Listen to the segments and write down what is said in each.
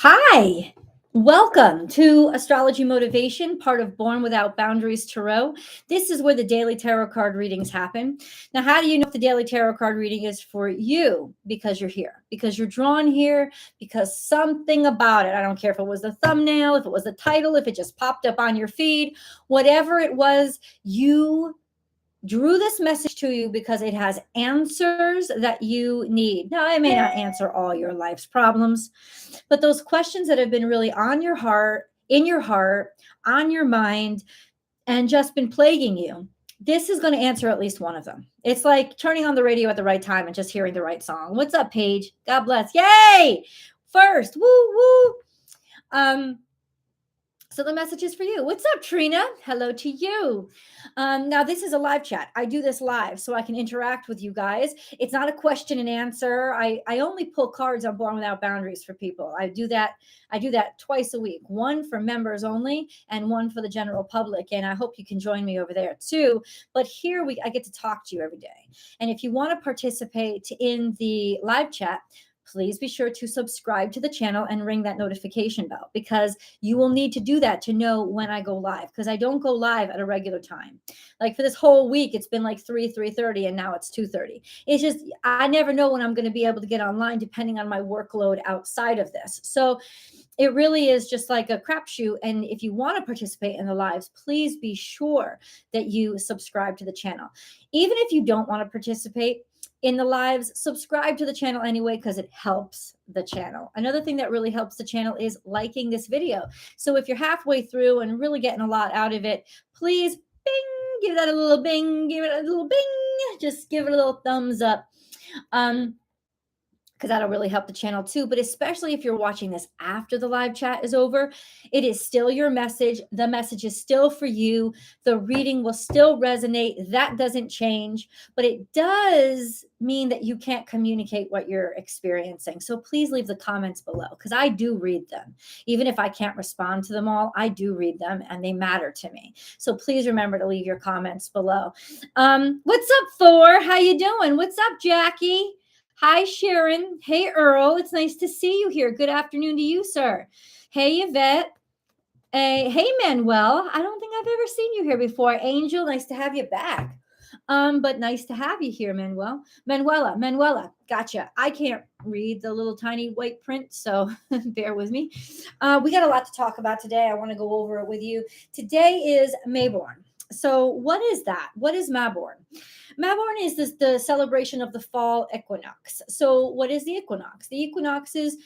Hi, welcome to Astrology Motivation, part of Born Without Boundaries Tarot. This is where the daily tarot card readings happen. Now, how do you know if the daily tarot card reading is for you? Because you're here, because you're drawn here, because something about it, I don't care if it was the thumbnail, if it was the title, if it just popped up on your feed, whatever it was, you drew this message to you because it has answers that you need. Now, it may not answer all your life's problems, but those questions that have been really on your heart, in your heart, on your mind, and just been plaguing you, this is going to answer at least one of them. It's like turning on the radio at the right time and just hearing the right song. What's up, Paige? God bless. Yay! First, woo, woo. So the message is for you. What's up, Trina? Hello to you. Now, this is a live chat. I do this live so I can interact with you guys. It's not a question and answer. I only pull cards on Born Without Boundaries for people. I do that twice a week, one for members only and one for the general public. And I hope you can join me over there too. But here I get to talk to you every day. And if you want to participate in the live chat, please be sure to subscribe to the channel and ring that notification bell, because you will need to do that to know when I go live, because I don't go live at a regular time. Like for this whole week, it's been like 3:30, and now it's 2:30. It's just, I never know when I'm going to be able to get online depending on my workload outside of this. So it really is just like a crapshoot. And if you want to participate in the lives, please be sure that you subscribe to the channel. Even if you don't want to participate in the lives, subscribe to the channel anyway, because it helps the channel. Another thing that really helps the channel is liking this video. So if you're halfway through and really getting a lot out of it, please bing, give that a little bing, give it a little bing, just give it a little thumbs up. Because that'll really help the channel too. But especially if you're watching this after the live chat is over, it is still your message. The message is still for you. The reading will still resonate. That doesn't change, but it does mean that you can't communicate what you're experiencing. So please leave the comments below, because I do read them. Even if I can't respond to them all, I do read them and they matter to me. So please remember to leave your comments below. What's up, Thor? How you doing? What's up, Jackie? Hi, Sharon. Hey, Earl. It's nice to see you here. Good afternoon to you, sir. Hey, Yvette. Hey, Manuel. I don't think I've ever seen you here before. Angel, nice to have you back. But nice to have you here, Manuel. Manuela. Gotcha. I can't read the little tiny white print, so bear with me. We got a lot to talk about today. I want to go over it with you. Today is Mayborn. So what is that? What is Mayborn? Mayborn is the celebration of the fall equinox. So what is the equinox? The equinox is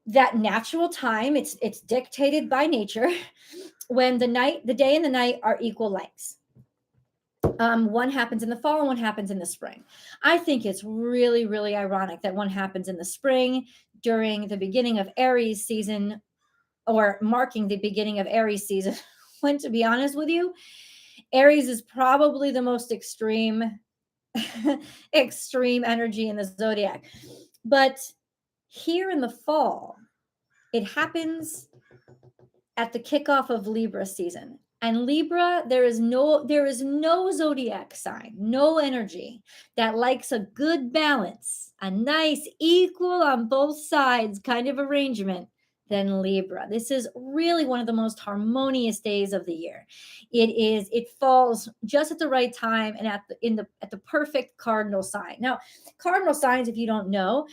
that natural time. It's dictated by nature when the day and the night are equal lengths. One happens in the fall and one happens in the spring. I think it's really, really ironic that one happens in the spring during the beginning of Aries season, or marking the beginning of Aries season. When, to be honest with you, Aries is probably the most extreme energy in the zodiac. But here in the fall, it happens at the kickoff of Libra season. And Libra, there is no zodiac sign, no energy that likes a good balance, a nice equal on both sides kind of arrangement than Libra. This is really one of the most harmonious days of the year. It falls just at the right time and at the perfect cardinal sign. Now, cardinal signs, if you don't know,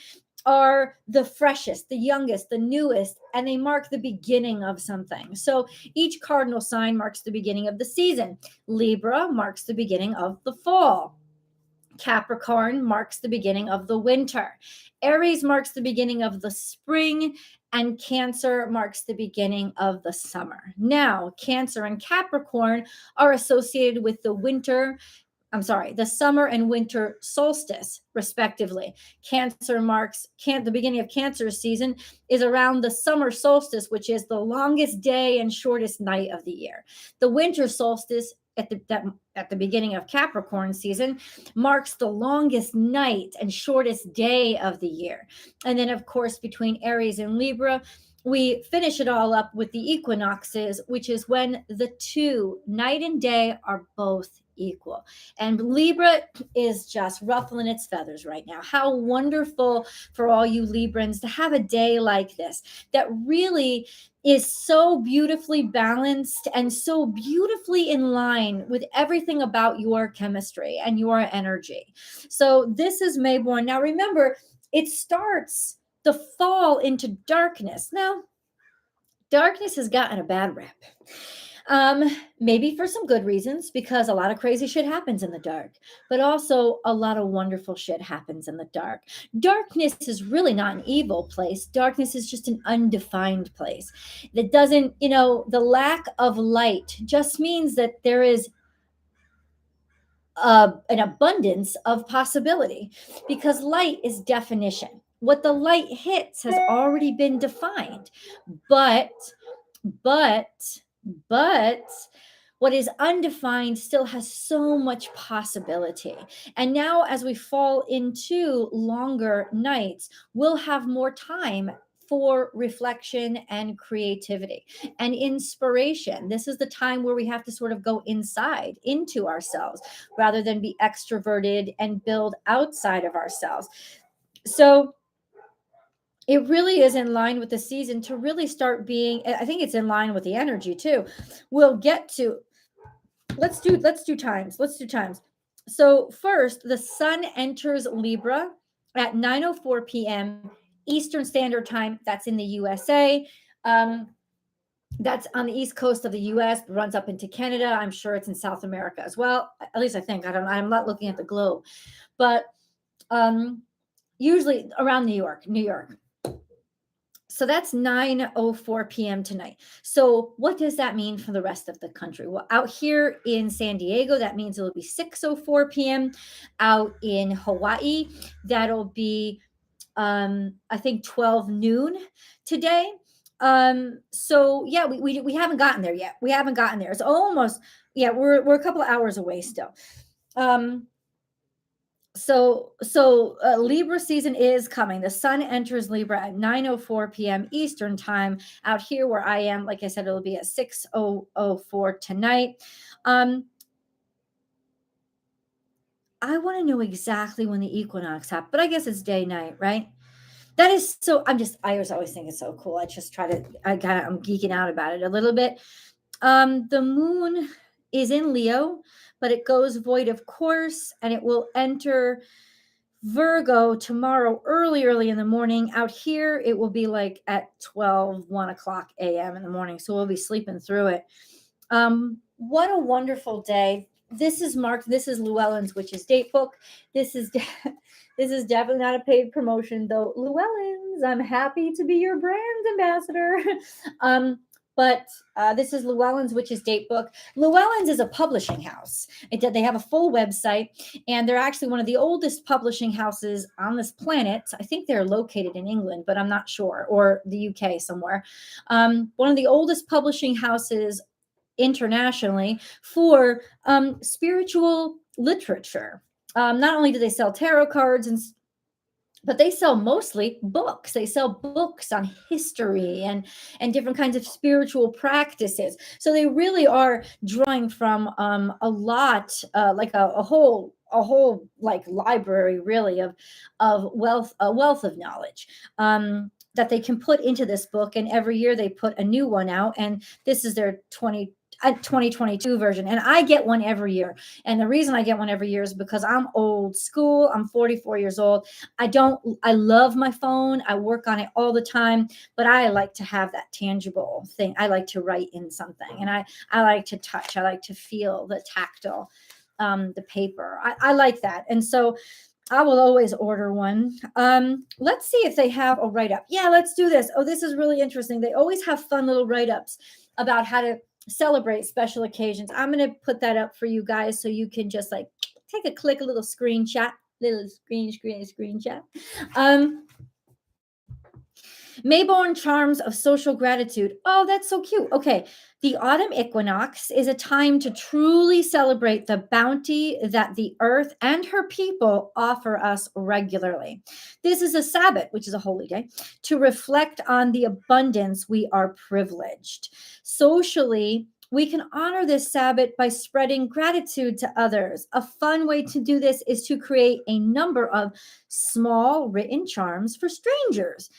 are the freshest, the youngest, the newest, and they mark the beginning of something. So each cardinal sign marks the beginning of the season. Libra marks the beginning of the fall. Capricorn marks the beginning of the winter. Aries marks the beginning of the spring, and Cancer marks the beginning of the summer. Now, Cancer and Capricorn are associated with the summer and winter solstice, respectively. Cancer marks the beginning of Cancer season is around the summer solstice, which is the longest day and shortest night of the year. The winter solstice at the beginning of Capricorn season marks the longest night and shortest day of the year. And then, of course, between Aries and Libra, we finish it all up with the equinoxes, which is when the two, night and day, are both equal. And Libra is just ruffling its feathers right now. How wonderful for all you Librans to have a day like this that really is so beautifully balanced and so beautifully in line with everything about your chemistry and your energy. So this is Mayborn. Now remember, it starts the fall into darkness. Now, darkness has gotten a bad rep. Maybe for some good reasons, because a lot of crazy shit happens in the dark, but also a lot of wonderful shit happens in the dark. Darkness is really not an evil place. Darkness is just an undefined place that doesn't, the lack of light just means that there is an abundance of possibility, because light is definition. What the light hits has already been defined, but but but what is undefined still has so much possibility. And now, as we fall into longer nights, we'll have more time for reflection and creativity and inspiration. This is the time where we have to sort of go inside into ourselves rather than be extroverted and build outside of ourselves. So it really is in line with the season to really start being, I think it's in line with the energy too. We'll get to, let's do times. So first, the sun enters Libra at 9:04 p.m. Eastern Standard Time. That's in the USA. That's on the east coast of the US, runs up into Canada. I'm sure it's in South America as well. At least I think. I don't know. I'm not looking at the globe. But usually around New York. So that's 9:04 p.m. tonight. So what does that mean for the rest of the country? Well, out here in San Diego, that means it'll be 6:04 p.m. Out in Hawaii, that'll be I think 12 noon today. So yeah, we haven't gotten there yet. We haven't gotten there. It's almost, yeah, we're a couple of hours away still. So Libra season is coming. The sun enters Libra at 9:04 p.m. Eastern time. Out here where I am, like I said, it'll be at 6:04 tonight. I want to know exactly when the equinox happens, but I guess it's day night, right? That is so. I always think it's so cool. I'm geeking out about it a little bit. The moon is in Leo, but it goes void of course, and it will enter Virgo tomorrow early in the morning. Out here, it will be like at 1 o'clock a.m. in the morning. So we'll be sleeping through it. What a wonderful day. This is Llewellyn's Witch's Date Book. This is definitely not a paid promotion, though. Llewellyn's, I'm happy to be your brand ambassador. But this is Llewellyn's Witch's Date Book. Llewellyn's is a publishing house. They have a full website, and they're actually one of the oldest publishing houses on this planet. I think they're located in England, but I'm not sure, or the UK somewhere. One of the oldest publishing houses internationally for spiritual literature. Not only do they sell tarot cards but they sell mostly books. They sell books on history and different kinds of spiritual practices. So they really are drawing from a lot, like a whole like library, really, of a wealth of knowledge that they can put into this book. And every year they put a new one out, and this is their 2022 version, and I get one every year. And the reason I get one every year is because I'm old school. I'm 44 years old. I love my phone. I work on it all the time, but I like to have that tangible thing. I like to write in something, and I like to touch. I like to feel the tactile, the paper. I like that. And so I will always order one. Let's see if they have a write-up. Yeah, let's do this. Oh, this is really interesting. They always have fun little write-ups about how to celebrate special occasions. I'm going to put that up for you guys so you can just like take a little screenshot. Mayborn charms of social gratitude. Oh, that's so cute. Okay. The autumn equinox is a time to truly celebrate the bounty that the earth and her people offer us regularly. This is a Sabbath, which is a holy day, to reflect on the abundance we are privileged. Socially, We can honor this Sabbath by spreading gratitude to others. A fun way to do this is to create a number of small written charms for strangers.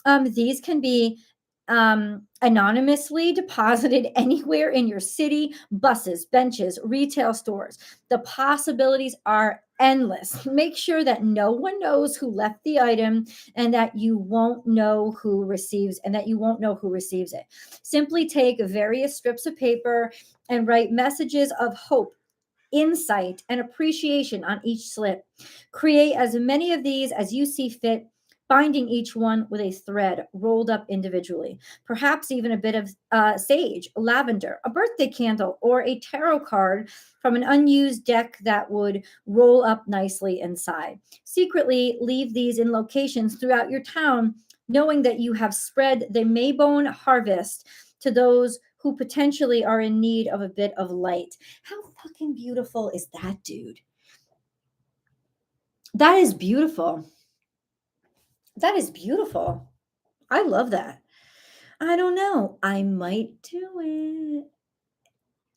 These can be anonymously deposited anywhere in your city, buses, benches, retail stores. The possibilities are endless. Make sure that no one knows who left the item and that you won't know who receives it. Simply take various strips of paper and write messages of hope, insight, and appreciation on each slip. Create as many of these as you see fit, binding each one with a thread rolled up individually. Perhaps even a bit of sage, lavender, a birthday candle, or a tarot card from an unused deck that would roll up nicely inside. Secretly leave these in locations throughout your town, knowing that you have spread the Maybone harvest to those who potentially are in need of a bit of light. How fucking beautiful is that, dude? That is beautiful. That is beautiful. I love that. I don't know. I might do it.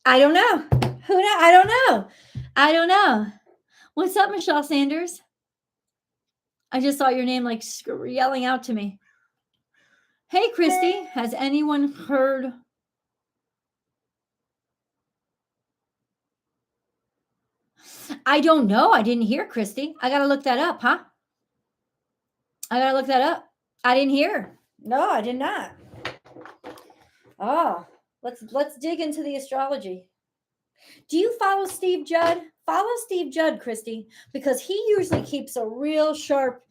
I don't know. Who know? I don't know. I don't know. What's up, Michelle Sanders? I just saw your name like yelling out to me. Hey, Christy, has anyone heard? I don't know. I didn't hear, Christy. I got to look that up, huh? I got to look that up. I didn't hear. No, I did not. Oh, let's dig into the astrology. Do you follow Steve Judd? Follow Steve Judd, Christy, because he usually keeps a real sharp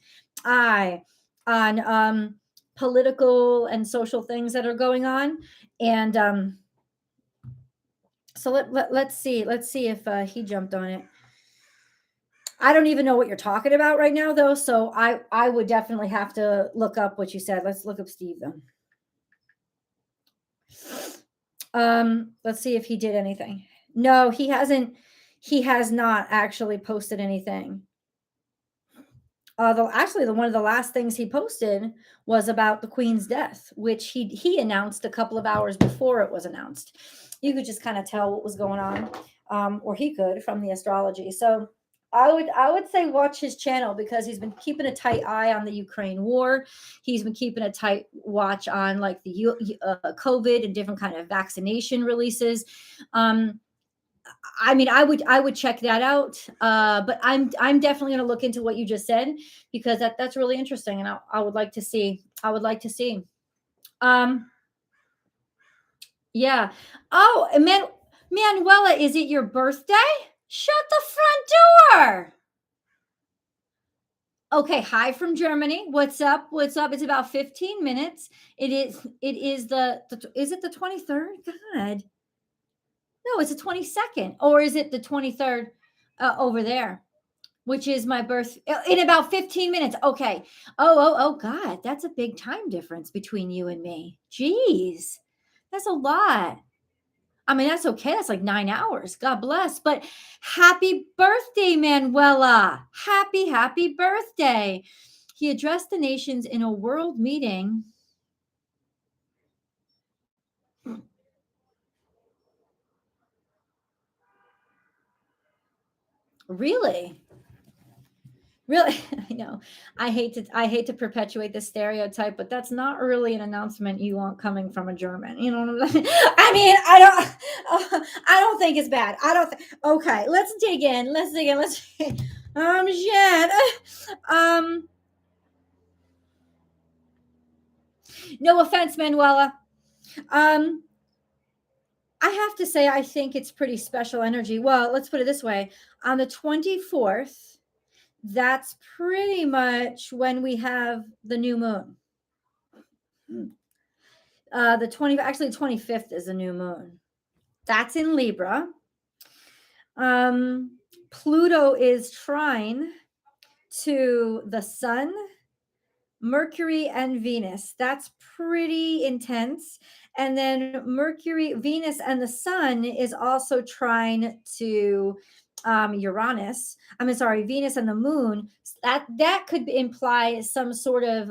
eye on political and social things that are going on. And so let's see if he jumped on it. I don't even know what you're talking about right now, though. So I would definitely have to look up what you said. Let's look up Steve, though. Let's see if he did anything. No, he hasn't. He has not actually posted anything. Actually, one of the last things he posted was about the Queen's death, which he announced a couple of hours before it was announced. You could just kind of tell what was going on, or he could from the astrology. So I would say watch his channel because he's been keeping a tight eye on the Ukraine war. He's been keeping a tight watch on like the COVID and different kind of vaccination releases. I mean, I would check that out. But I'm definitely going to look into what you just said because that's really interesting, and I would like to see. I would like to see. Yeah. Oh, Manuela, is it your birthday? Shut the front door. Okay, hi from Germany. What's up? What's up? It's about 15 minutes. It is is it the 23rd? God. No, it's the 22nd. Or is it the 23rd over there? Which is my birth in about 15 minutes. Okay. Oh, God. That's a big time difference between you and me. Jeez. That's a lot. I mean, that's okay. That's like 9 hours. God bless. But happy birthday, Manuela. Happy birthday. He addressed the nations in a world meeting. Really? Really, I know. I hate to perpetuate this stereotype, but that's not really an announcement you want coming from a German. You know what I'm saying? I mean, I don't think it's bad. I don't. Okay, let's dig in. Let's dig in. Let's. Shit. No offense, Manuela. I have to say, I think it's pretty special energy. Well, let's put it this way: on the 24th. That's pretty much when we have the new moon. The 25th is a new moon. That's in Libra. Pluto is trine to the sun, Mercury, and Venus. That's pretty intense. And then Mercury, Venus, and the sun is also trine to Uranus, Venus and the moon, that could imply some sort of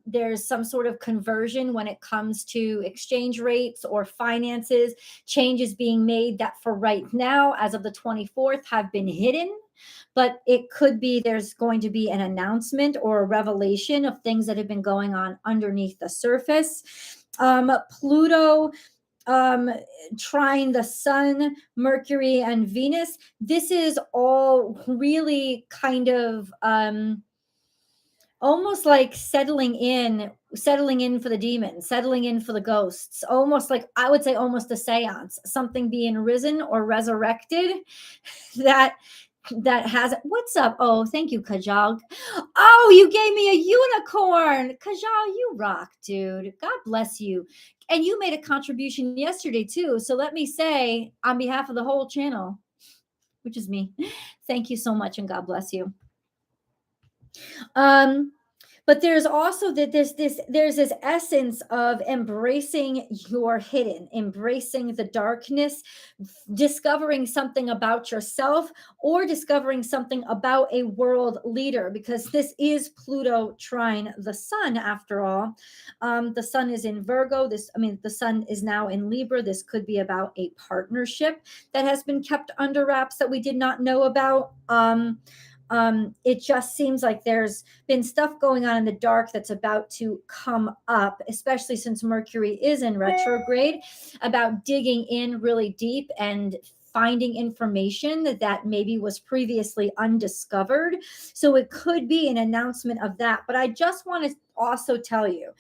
there's some sort of conversion when it comes to exchange rates or finances, changes being made that for right now, as of the 24th, have been hidden. But it could be there's going to be an announcement or a revelation of things that have been going on underneath the surface. Pluto um trine the sun, Mercury, and Venus. This is all really kind of almost like settling in for the demons, settling in for the ghosts, almost like, I would say, almost a seance, something being risen or resurrected that has. What's up? Oh, thank you, Kajal. Oh, you gave me a unicorn. Kajal, you rock, dude. God bless you. And you made a contribution yesterday too. So let me say, on behalf of the whole channel, which is me, thank you so much and God bless you. But there's also that there's this essence of embracing your hidden, embracing the darkness, discovering something about yourself, or discovering something about a world leader, because this is Pluto trine the sun after all. The sun is in Virgo. The sun is now in Libra. This could be about a partnership that has been kept under wraps that we did not know about. It just seems like there's been stuff going on in the dark that's about to come up, especially since Mercury is in retrograde, about digging in really deep and finding information that maybe was previously undiscovered. So it could be an announcement of that. But I just want to also tell you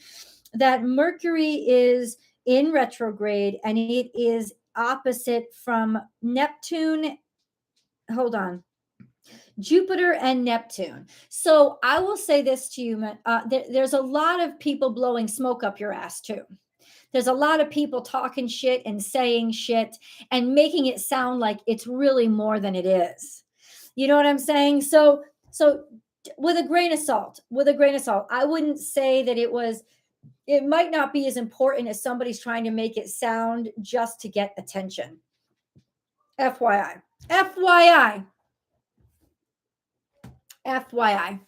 that Mercury is in retrograde and it is opposite from Neptune. Hold on. Jupiter and Neptune. So I will say this to you, there's a lot of people blowing smoke up your ass too. There's a lot of people talking shit and saying shit and making it sound like it's really more than it is. You know what I'm saying? So with a grain of salt, I wouldn't say that it might not be as important as somebody's trying to make it sound just to get attention. FYI. FYI. FYI.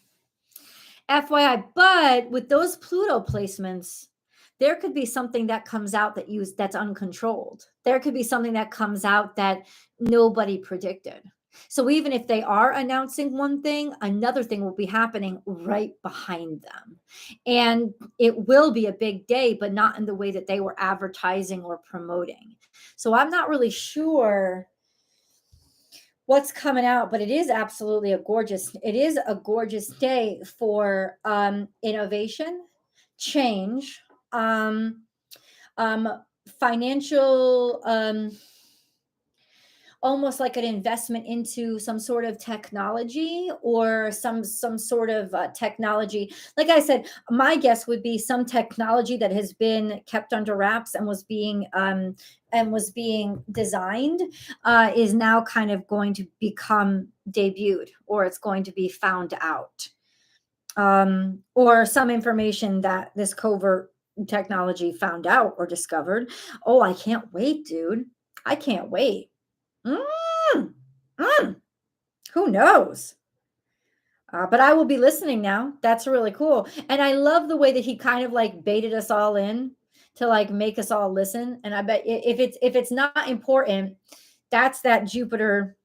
FYI. But with those Pluto placements, there could be something that comes out that's uncontrolled. There could be something that comes out that nobody predicted. So even if they are announcing one thing, another thing will be happening right behind them. And it will be a big day, but not in the way that they were advertising or promoting. So I'm not really sure what's coming out, but it is absolutely a gorgeous day for innovation, change, financial, almost like an investment into some sort of technology or some sort of technology. Like I said, my guess would be some technology that has been kept under wraps and was being designed is now kind of going to become debuted, or it's going to be found out, or some information that this covert technology found out or discovered. Oh, I can't wait, dude. I can't wait. Who knows? But I will be listening now. That's really cool. And I love the way that he kind of like baited us all in to like make us all listen. And I bet if it's not important, that's that Jupiter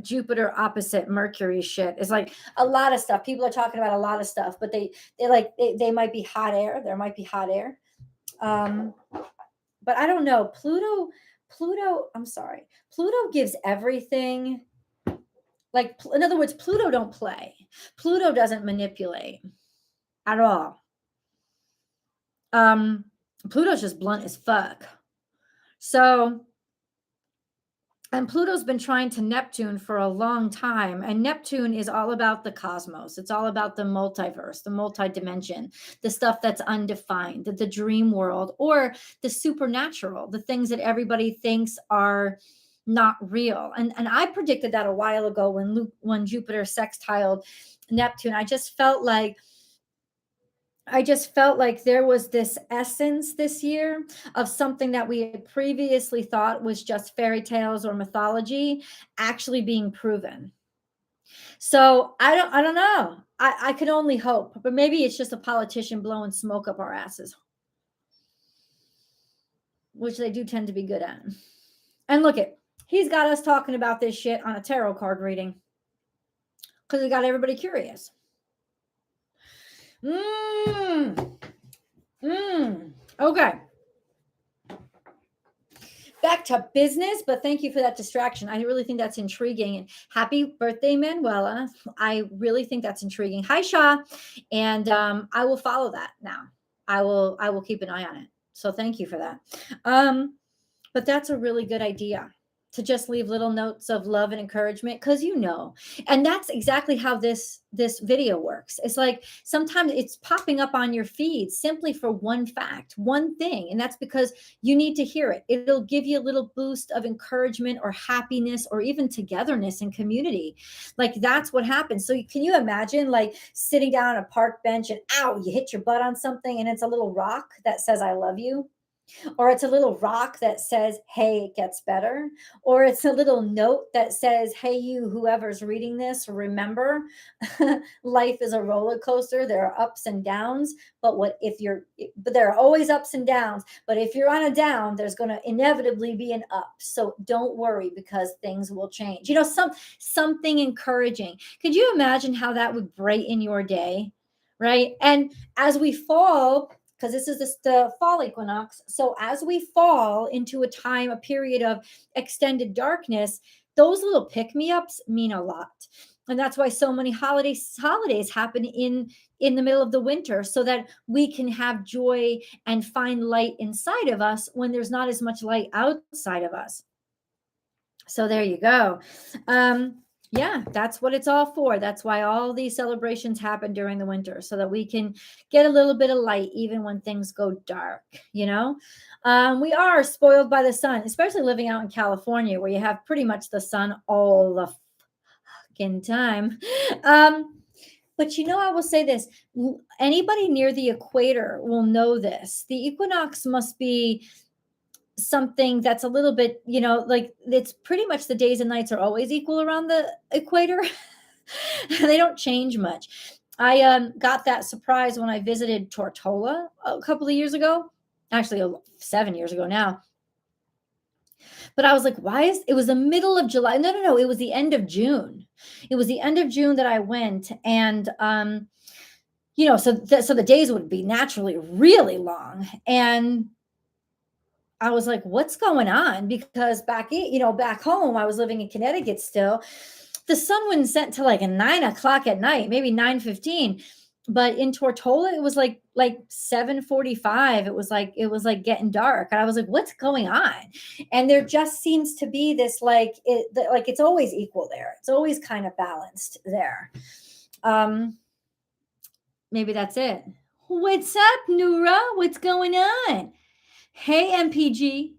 Jupiter opposite Mercury shit. Is like a lot of stuff. People are talking about a lot of stuff, but they might be hot air. There might be hot air. But I don't know. I'm sorry. Pluto gives everything. Like, in other words, Pluto don't play. Pluto doesn't manipulate at all. Pluto's just blunt as fuck. So, and Pluto's been trying to Neptune for a long time. And Neptune is all about the cosmos. It's all about the multiverse, the multidimension, the stuff that's undefined, the dream world, or the supernatural, the things that everybody thinks are not real. And I predicted that a while ago when Jupiter sextiled Neptune. I just felt like I just felt like there was this essence this year of something that we had previously thought was just fairy tales or mythology actually being proven. So I don't know. I could only hope, but maybe it's just a politician blowing smoke up our asses, which they do tend to be good at. And look it, he's got us talking about this shit on a tarot card reading because he got everybody curious. Okay. Back to business, but thank you for that distraction. I really think that's intriguing. And happy birthday, Manuela. I really think that's intriguing. Hi, Shaw. And I will follow that now. I will keep an eye on it. So thank you for that. But that's a really good idea, to just leave little notes of love and encouragement, because and that's exactly how this video works. It's like sometimes it's popping up on your feed simply for one fact, one thing, and that's because you need to hear it. It'll give you a little boost of encouragement or happiness or even togetherness and community. Like, that's what happens. So can you imagine, like, sitting down on a park bench and you hit your butt on something and it's a little rock that says I love you, or it's a little rock that says, hey, it gets better, or it's a little note that says, hey, you, whoever's reading this, remember, life is a roller coaster. There are ups and downs, but there are always ups and downs, but if you're on a down, there's going to inevitably be an up. So don't worry, because things will change. Something encouraging. Could you imagine how that would brighten your day? Right. And as we fall, because this is the fall equinox. So as we fall into a period of extended darkness, those little pick-me-ups mean a lot. And that's why so many holidays happen in the middle of the winter, so that we can have joy and find light inside of us when there's not as much light outside of us. So there you go. Yeah, that's what it's all for. That's why all these celebrations happen during the winter, so that we can get a little bit of light even when things go dark. We are spoiled by the sun, especially living out in California, where you have pretty much the sun all the fucking time. But I will say this. Anybody near the equator will know this. The equinox must be something that's a little bit, like, it's pretty much the days and nights are always equal around the equator. They don't change much. I got that surprise when I visited Tortola a couple of years ago, actually 7 years ago now. But I was like, it was the middle of July. No, it was the end of June. It was the end of June that I went. And, so the days would be naturally really long. And I was like, what's going on? Because back home, I was living in Connecticut still. The sun wouldn't set till like 9 o'clock at night, maybe 9:15. But in Tortola, it was like 7:45. It was like getting dark. And I was like, what's going on? And there just seems to be this, it's always equal there. It's always kind of balanced there. Maybe that's it. What's up, Nura? What's going on? Hey, MPG.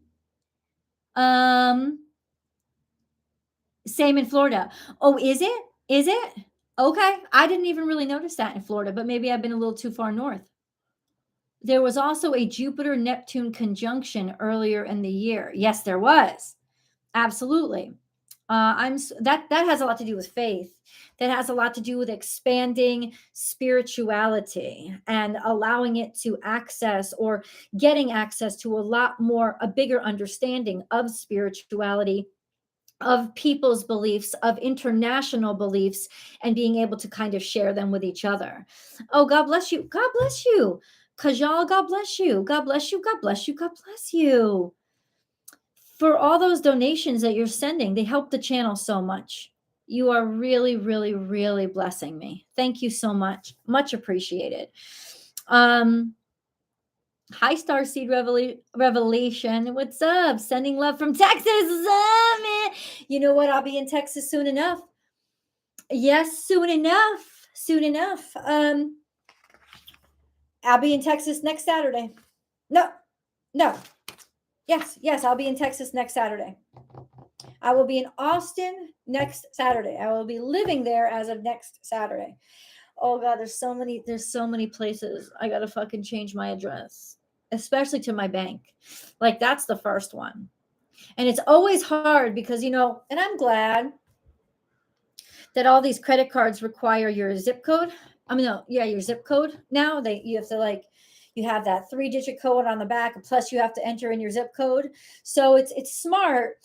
Same in Florida. Oh, is it? Is it? Okay. I didn't even really notice that in Florida, but maybe I've been a little too far north. There was also a Jupiter-Neptune conjunction earlier in the year. Yes, there was. Absolutely. That has a lot to do with faith. That has a lot to do with expanding spirituality and allowing it to access, or getting access to, a bigger understanding of spirituality, of people's beliefs, of international beliefs, and being able to kind of share them with each other. Oh, God bless you. God bless you. Kajal, God bless you. God bless you. God bless you. God bless you. For all those donations that you're sending, they help the channel so much. You are really, really, really blessing me. Thank you so much. Much appreciated. Hi, Starseed Revelation. What's up? Sending love from Texas. What's up, man? You know what? I'll be in Texas soon enough. Yes, soon enough. Soon enough. I'll be in Texas next Saturday. No. Yes, I'll be in Texas next Saturday. I will be in Austin next Saturday. I will be living there as of next Saturday. Oh God, there's so many places I gotta fucking change my address, especially to my bank. Like that's the first one. And it's always hard because, and I'm glad that all these credit cards require your zip code. I mean, no, yeah, your zip code now. You have to you have that 3-digit code on the back, plus you have to enter in your zip code. So it's smart,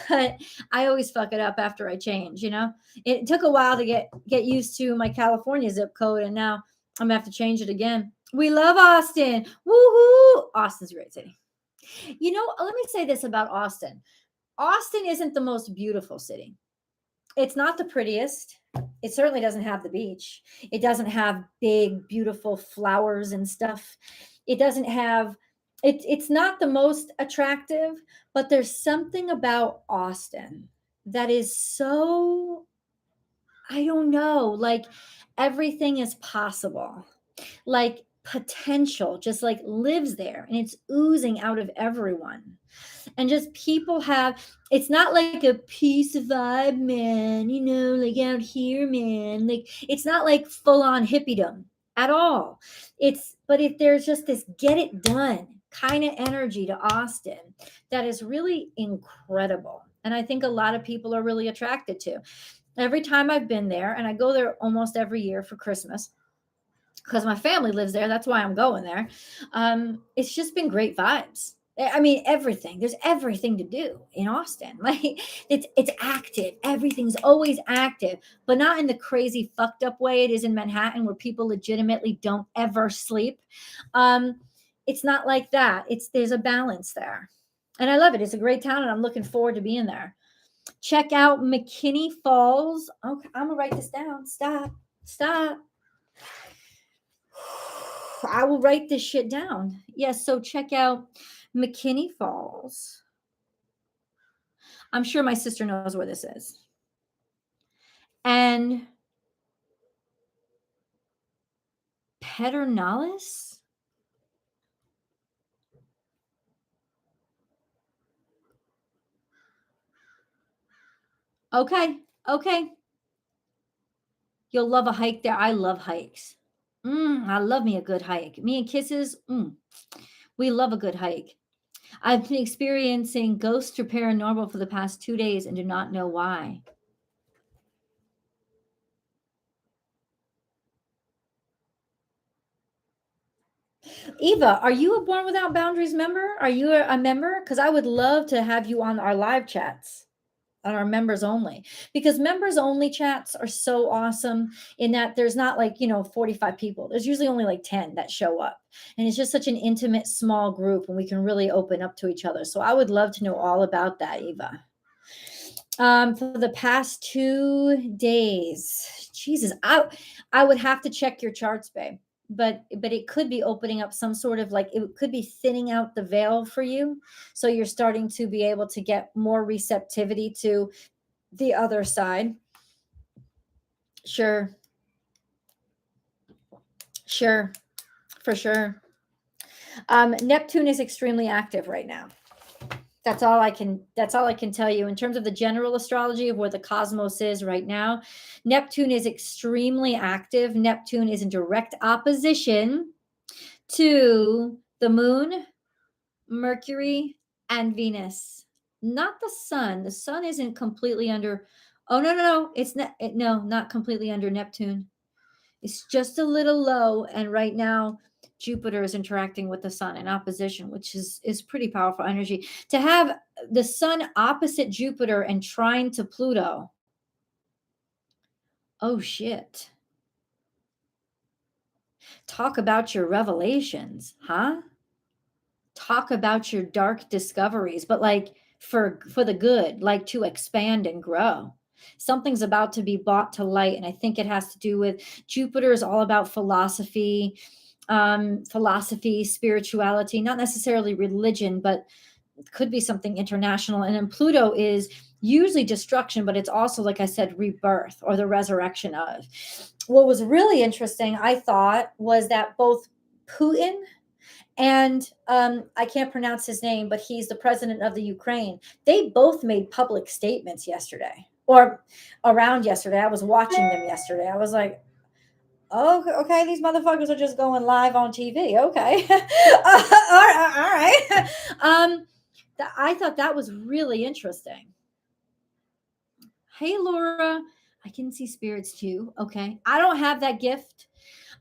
but I always fuck it up after I change. It took a while to get used to my California zip code, and now I'm gonna have to change it again. We love Austin. Woohoo! Austin's a great city. Let me say this about Austin. Austin isn't the most beautiful city. It's not the prettiest. It certainly doesn't have the beach. It doesn't have big, beautiful flowers and stuff. It doesn't have it's not the most attractive, but there's something about Austin that is so, I don't know, like everything is possible. Like potential just like lives there and it's oozing out of everyone. And just people have, it's not like a peace vibe, man, like out here, man. Like it's not like full on hippiedom at all. But if there's just this get it done kind of energy to Austin that is really incredible. And I think a lot of people are really attracted to. Every time I've been there, and I go there almost every year for Christmas, because my family lives there. That's why I'm going there. It's just been great vibes. I mean, everything. There's everything to do in Austin. Like it's active. Everything's always active, but not in the crazy fucked up way it is in Manhattan, where people legitimately don't ever sleep. It's not like that. There's a balance there, and I love it. It's a great town, and I'm looking forward to being there. Check out McKinney Falls. Okay, I'm gonna write this down. Stop. I will write this shit down. Yes, so check out McKinney Falls. I'm sure my sister knows where this is. And Pedernales? Okay. You'll love a hike there. I love hikes. I love me a good hike. Me and Kisses, we love a good hike. I've been experiencing ghosts or paranormal for the past 2 days and do not know why. Eva, are you a Born Without Boundaries member? Are you a member? Because I would love to have you on our live chats, on our members only, because members only chats are so awesome in that there's not like 45 people. There's usually only like 10 that show up, and it's just such an intimate small group, and we can really open up to each other. So I would love to know all about that, Eva. For the past 2 days, Jesus, I would have to check your charts, babe. But it could be opening up some sort of, like, it could be thinning out the veil for you, so you're starting to be able to get more receptivity to the other side. Sure, for sure. Neptune is extremely active right now. That's all I can tell you in terms of the general astrology of where the cosmos is right now. Neptune is extremely active. Neptune is in direct opposition to the moon, Mercury, and Venus. Not the sun. The sun isn't completely under. Oh, no. It's not. Not completely under Neptune. It's just a little low. And right now, Jupiter is interacting with the sun in opposition, which is pretty powerful energy. To have the sun opposite Jupiter and trine to Pluto. Oh, shit. Talk about your revelations, huh? Talk about your dark discoveries, but like for the good, like to expand and grow. Something's about to be brought to light, and I think it has to do with Jupiter is all about philosophy, spirituality, not necessarily religion, but it could be something international. And then Pluto is usually destruction, but it's also, like I said, rebirth or the resurrection of. What was really interesting, I thought, was that both Putin and I can't pronounce his name, but he's the president of the Ukraine. They both made public statements yesterday, or around yesterday. I was watching them yesterday. I was like, Oh, okay. These motherfuckers are just going live on TV. Okay. All right. I thought that was really interesting. Hey, Laura. I can see spirits too. Okay. I don't have that gift.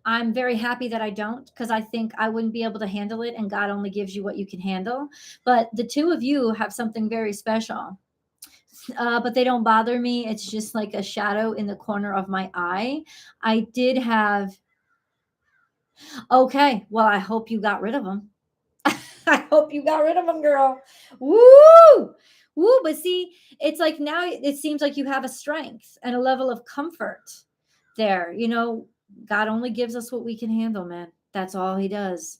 I'm very happy that I don't, because I think I wouldn't be able to handle it. And God only gives you what you can handle. But the two of you have something very special. But they don't bother me. It's just like a shadow in the corner of my eye. I did have. Okay. Well, I hope you got rid of them. I hope you got rid of them, girl. Woo! Woo! But see, it's like now it seems like you have a strength and a level of comfort there. God only gives us what we can handle, man. That's all he does.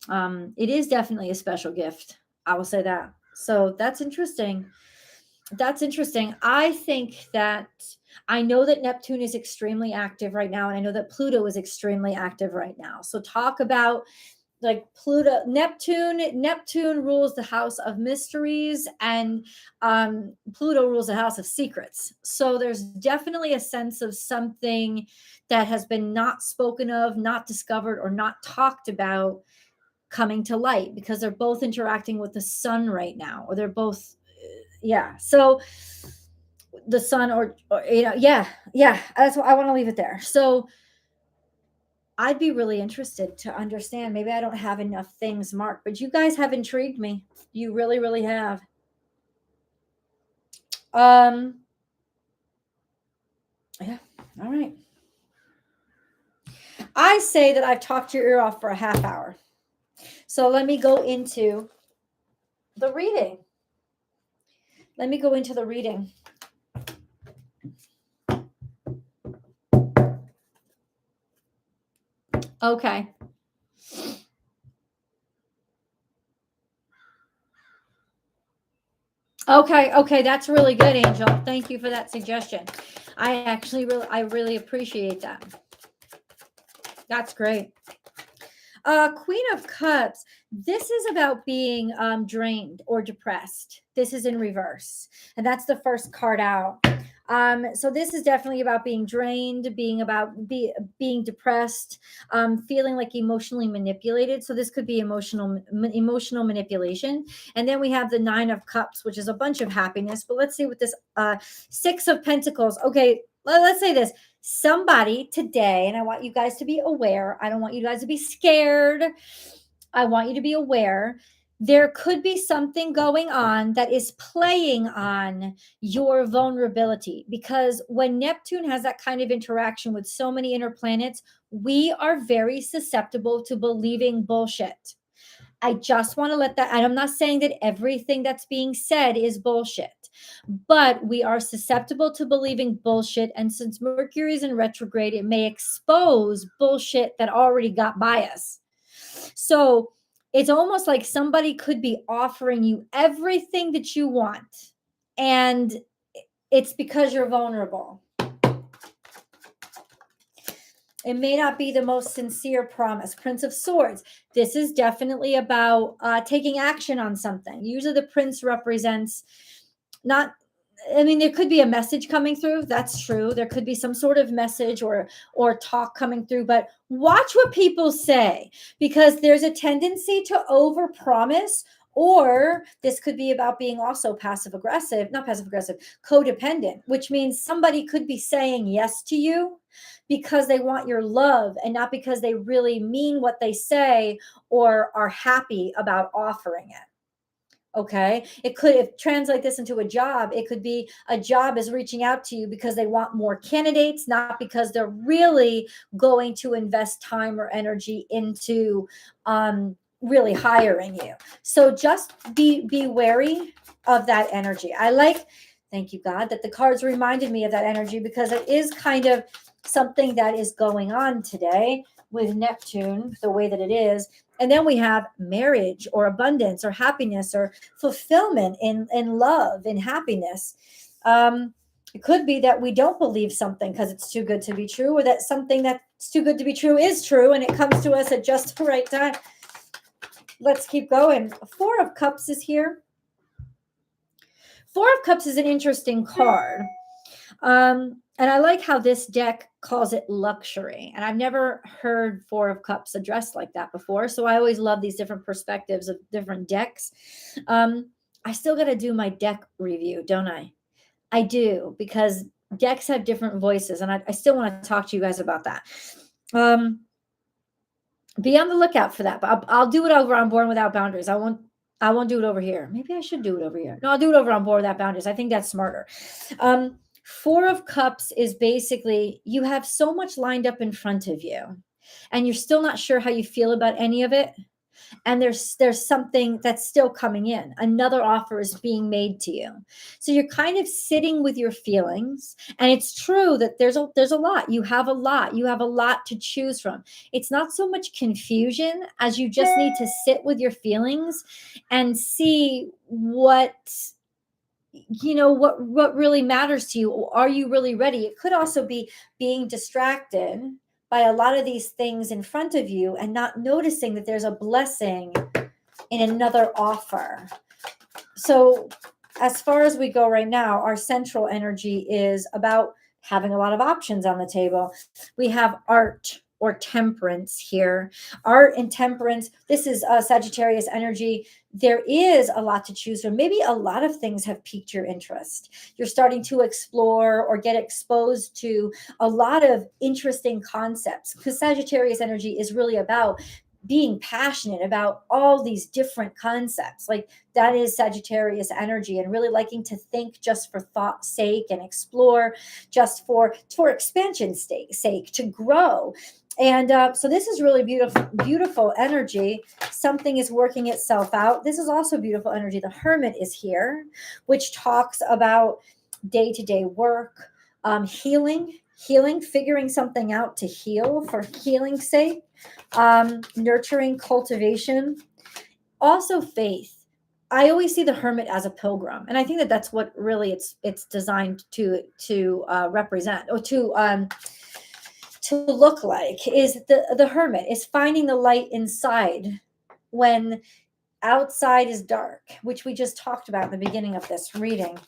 It is definitely a special gift. I will say that. So that's interesting. That's interesting. I think that I know that Neptune is extremely active right now, and I know that Pluto is extremely active right now. So talk about like Neptune rules the house of mysteries, and Pluto rules the house of secrets. So there's definitely a sense of something that has been not spoken of, not discovered, or not talked about coming to light, because they're both interacting with the sun right now, or they're both yeah. So the sun, or yeah, that's what I want to leave it there. So I'd be really interested to understand. Maybe I don't have enough things marked, but you guys have intrigued me. You really, really have. Yeah. All right. I say that I've talked your ear off for a half hour. So let me go into the reading. Let me go into the reading. Okay. Okay, that's really good, Angel. Thank you for that suggestion. I really appreciate that. That's great. Queen of Cups. This is about being drained or depressed. This is in reverse, and that's the first card out. So this is definitely about being drained, being depressed, feeling like emotionally manipulated. So this could be emotional manipulation. And then we have the Nine of Cups, which is a bunch of happiness. But let's see what this Six of Pentacles. Okay, let's say this. Somebody today, and I want you guys to be aware. I don't want you guys to be scared. I want you to be aware. There could be something going on that is playing on your vulnerability, because when Neptune has that kind of interaction with so many inner planets, we are very susceptible to believing bullshit. I just want to let that, and I'm not saying that everything that's being said is bullshit, but we are susceptible to believing bullshit. And since Mercury is in retrograde, it may expose bullshit that already got by us. So it's almost like somebody could be offering you everything that you want, and it's because you're vulnerable. It may not be the most sincere promise. Prince of Swords. This is definitely about taking action on something. Usually the prince represents not, I mean, there could be a message coming through. That's true. There could be some sort of message or talk coming through, but watch what people say, because there's a tendency to overpromise. Or this could be about being also not passive aggressive, codependent, which means somebody could be saying yes to you because they want your love and not because they really mean what they say or are happy about offering it. Okay. It could, if translate this into a job, it could be a job is reaching out to you because they want more candidates, not because they're really going to invest time or energy into really hiring you. So just be wary of that energy. Thank you, God, that the cards reminded me of that energy, because it is kind of something that is going on today with Neptune, the way that it is. And then we have marriage or abundance or happiness or fulfillment in love and happiness. It could be that we don't believe something because it's too good to be true, or that something that's too good to be true is true and it comes to us at just the right time. Let's keep going. Four of Cups is here. Four of Cups is an interesting card. And I like how this deck calls it luxury. And I've never heard Four of Cups addressed like that before. So I always love these different perspectives of different decks. I still got to do my deck review, don't I? I do, because decks have different voices, and I still want to talk to you guys about that. Be on the lookout for that. But I'll do it over on Born Without Boundaries. I won't do it over here. Maybe I should do it over here. No, I'll do it over on Born Without Boundaries. I think that's smarter. Four of Cups is basically you have so much lined up in front of you, and you're still not sure how you feel about any of it. And there's something that's still coming in. Another offer is being made to you. So you're kind of sitting with your feelings. And it's true that there's a lot. You have a lot to choose from. It's not so much confusion as you just need to sit with your feelings and see what really matters to you. Are you really ready? It could also be being distracted by a lot of these things in front of you and not noticing that there's a blessing in another offer. So as far as we go right now, our central energy is about having a lot of options on the table. We have art or temperance here. Art and temperance, this is Sagittarius energy. There is a lot to choose from. Maybe a lot of things have piqued your interest. You're starting to explore or get exposed to a lot of interesting concepts, because Sagittarius energy is really about being passionate about all these different concepts. Like that is Sagittarius energy, and really liking to think just for thought's sake and explore just for expansion's sake, to grow. And so this is really beautiful energy. Something is working itself out. This is also beautiful energy. The Hermit is here, which talks about day-to-day work, healing, figuring something out to heal for healing's sake, nurturing, cultivation, also faith. I always see the Hermit as a pilgrim, and I think that that's what really it's designed to represent, or to look like, is the Hermit is finding the light inside when outside is dark, which we just talked about in the beginning of this reading.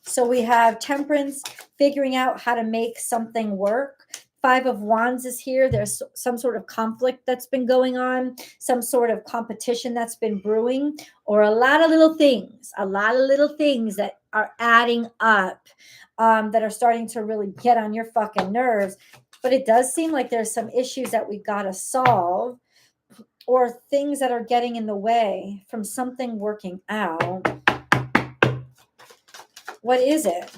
So we have temperance, figuring out how to make something work. Five of Wands is here. There's some sort of conflict that's been going on, some sort of competition that's been brewing, or a lot of little things that are adding up, that are starting to really get on your fucking nerves. But it does seem like there's some issues that we got to solve, or things that are getting in the way from something working out. What is it?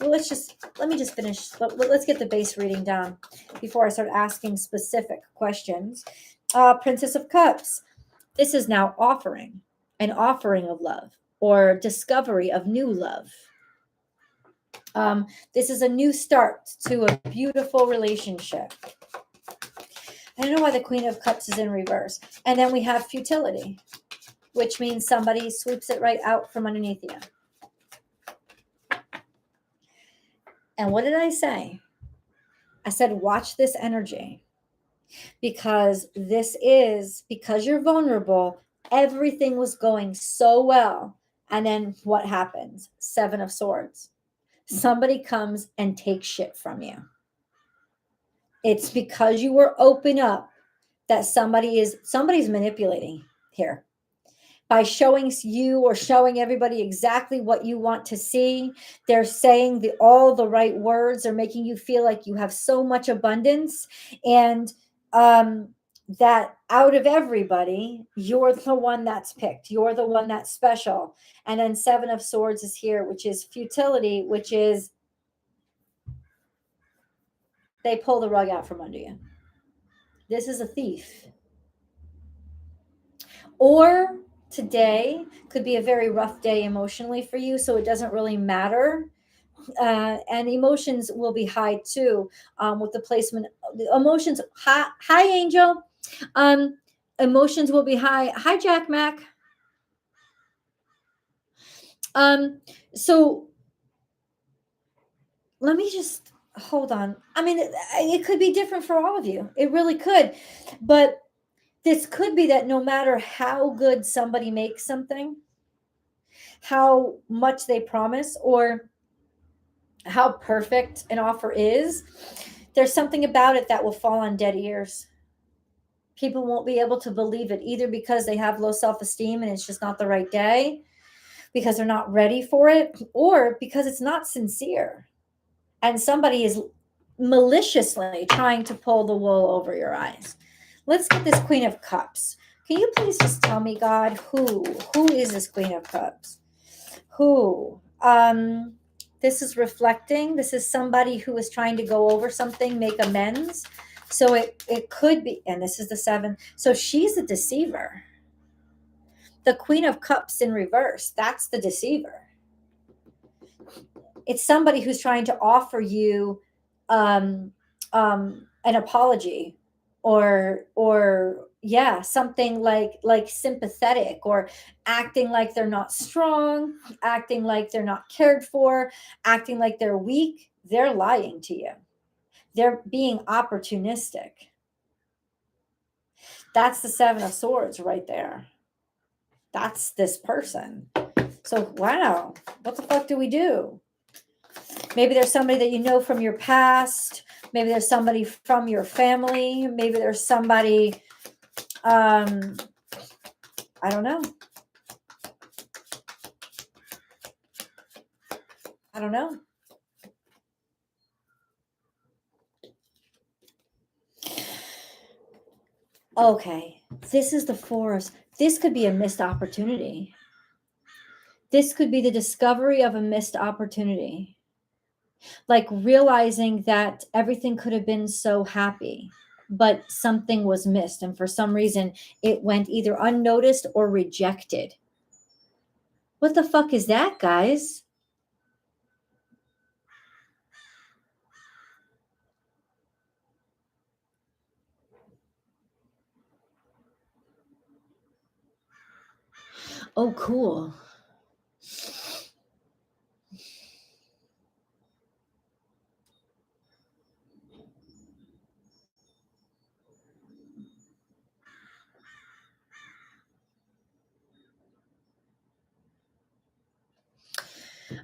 Well, let me just finish. Let's get the base reading down before I start asking specific questions. Princess of Cups. This is now an offering of love, or discovery of new love. This is a new start to a beautiful relationship. I don't know why the Queen of Cups is in reverse. And then we have futility, which means somebody sweeps it right out from underneath you. And what did I say? I said, watch this energy, because because you're vulnerable, everything was going so well. And then what happens? Seven of Swords. Somebody comes and takes shit from you. It's because you were open up that somebody's manipulating here by showing you or showing everybody exactly what you want to see. They're saying all the right words. They're making you feel like you have so much abundance, and that out of everybody, you're the one that's picked. You're the one that's special. And then Seven of Swords is here, which is futility, which is they pull the rug out from under you. This is a thief. Or today could be a very rough day emotionally for you, so it doesn't really matter. And emotions will be high too, with the placement. Emotions, hi Angel. Emotions will be high. Hi Jack Mac. So let me just hold on. I mean, it could be different for all of you. It really could. But this could be that no matter how good somebody makes something, how much they promise, or how perfect an offer is, there's something about it that will fall on dead ears. People won't be able to believe it, either because they have low self-esteem and it's just not the right day, because they're not ready for it, or because it's not sincere and somebody is maliciously trying to pull the wool over your eyes. Let's get this Queen of Cups. Can you please just tell me, God, who is this Queen of Cups? Who? This is reflecting. This is somebody who is trying to go over something, make amends. So it could be, and this is the 7. So she's a deceiver. The Queen of Cups in reverse, that's the deceiver. It's somebody who's trying to offer you an apology, or yeah, something like sympathetic, or acting like they're not strong, acting like they're not cared for, acting like they're weak. They're lying to you. They're being opportunistic. That's the 7 of Swords right there. That's this person. So wow, what the fuck do we do? Maybe there's somebody that you know from your past. Maybe there's somebody from your family. Maybe there's somebody, I don't know. I don't know. Okay, this is the Forest. This could be a missed opportunity. This could be the discovery of a missed opportunity. Like realizing that everything could have been so happy, but something was missed. And for some reason, it went either unnoticed or rejected. What the fuck is that, guys? Oh, cool.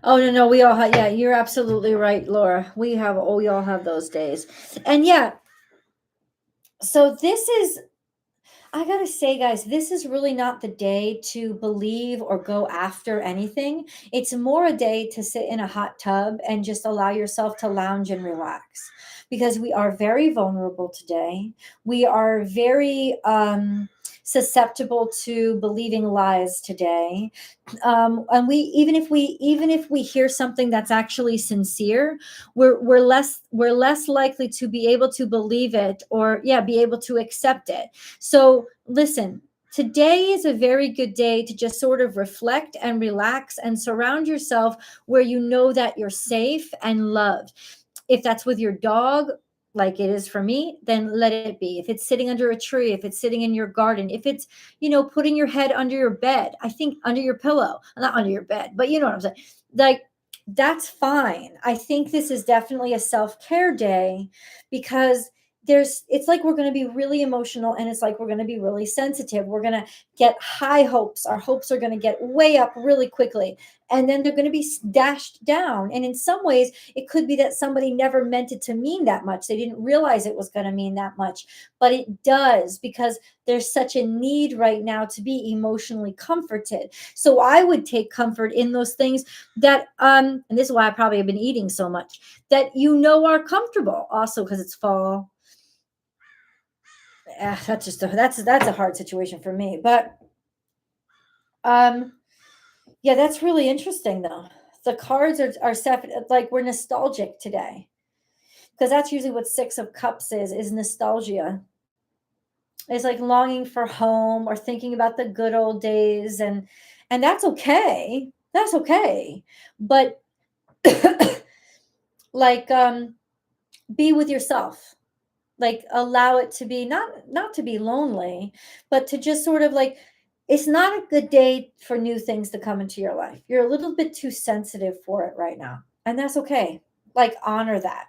Oh no, we all have, yeah, you're absolutely right, Laura. We all have those days. And yeah, so this is, I gotta say, guys, this is really not the day to believe or go after anything. It's more a day to sit in a hot tub and just allow yourself to lounge and relax, because we are very vulnerable today. We are very susceptible to believing lies today. And even if we hear something that's actually sincere, we're less likely to be able to believe it, or yeah, be able to accept it. So listen, today is a very good day to just sort of reflect and relax and surround yourself where you know that you're safe and loved. If that's with your dog, like it is for me, then let it be. If it's sitting under a tree, if it's sitting in your garden, if it's, putting your head under your bed, I think under your pillow, not under your bed, but you know what I'm saying? Like, that's fine. I think this is definitely a self-care day, because it's like we're going to be really emotional, and it's like we're going to be really sensitive. We're going to get high hopes. Our hopes are going to get way up really quickly, and then they're going to be dashed down. And in some ways, it could be that somebody never meant it to mean that much. They didn't realize it was going to mean that much, but it does, because there's such a need right now to be emotionally comforted. So I would take comfort in those things that, and this is why I probably have been eating so much, that are comfortable. Also, because it's fall. That's a hard situation for me. But um, yeah, that's really interesting though. The cards are set, like we're nostalgic today, because that's usually what 6 of Cups is nostalgia. It's like longing for home, or thinking about the good old days, and that's okay. That's okay. But like, be with yourself. Like, allow it to be, not to be lonely, but to just sort of like, it's not a good day for new things to come into your life. You're a little bit too sensitive for it right now, and that's okay. Like, honor that.